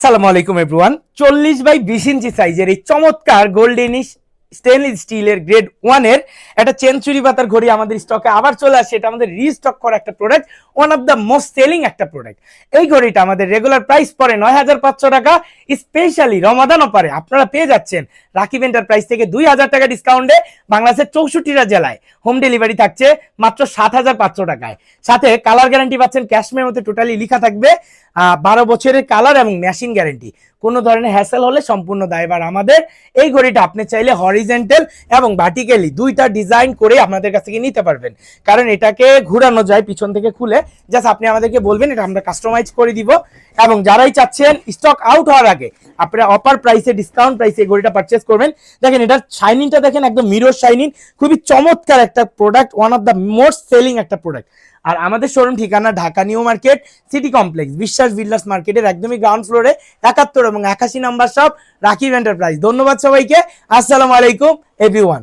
সালামু আলাইকুম everyone. 40x20 ইঞ্চি সাইজের এই চমৎকার গোল্ডেনিশ স্টেনলেস স্টিলের গ্রেড 1 এর একটা চেনচুরি পাতার ঘড়ি আমাদের স্টকে আবার চলে আসে। এটা আমাদের রিস্টক করা একটা product, one of the most selling একটা প্রোডাক্ট। এই ঘড়িটা আমাদের রেগুলার প্রাইস পড়ে 9500 টাকা। স্পেশালি রমাদান অফারে আপনারা পেয়ে যাচ্ছেন রাকিব এন্টারপ্রাইজ থেকে 2000 টাকা ডিসকাউন্টে বাংলাদেশের 64টা জেলায় হোম ডেলিভারি থাকছে মাত্র 7500 টাকায়। সাথে কালার গ্যারান্টি পাচ্ছেন, ক্যাশ মেমোতে টোটালি লেখা থাকবে 12 বছরের কালার এবং মেশিন গ্যারেন্টি। কোনো ধরনের হ্যাসেল হলে সম্পূর্ণ দায়ভার আমাদের। এই ঘড়িটা আপনি চাইলে হরিজেন্টাল এবং ভার্টিক্যালি দুইটা ডিজাইন করে আপনাদের কাছ থেকে নিতে পারবেন, কারণ এটাকে ঘুরানো যায় পিছন থেকে খুলে। জাস্ট আপনি আমাদেরকে বলবেন, এটা আমরা কাস্টমাইজ করে দিব। এবং যারাই চাচ্ছেন স্টক আউট হওয়ার আগে আপনারা অফার প্রাইসে, ডিসকাউন্ট প্রাইসে এই ঘড়িটা পারচেস করবেন। দেখেন এটার শাইনিংটা দেখেন, একদম মিরর শাইনিং, খুবই চমৎকার একটা product, one of the most selling একটা প্রোডাক্ট। আর আমাদের শোরুম ঠিকানা Dhaka new market city complex বিশ্বাস বিল্ডার্স মার্কেটের একদমই গ্রাউন্ড ফ্লোরে 71 এবং 81 নাম্বার শপ রাকিব এন্টারপ্রাইজ। ধন্যবাদ সবাইকে। আসসালামু আলাইকুম এভরিওয়ান।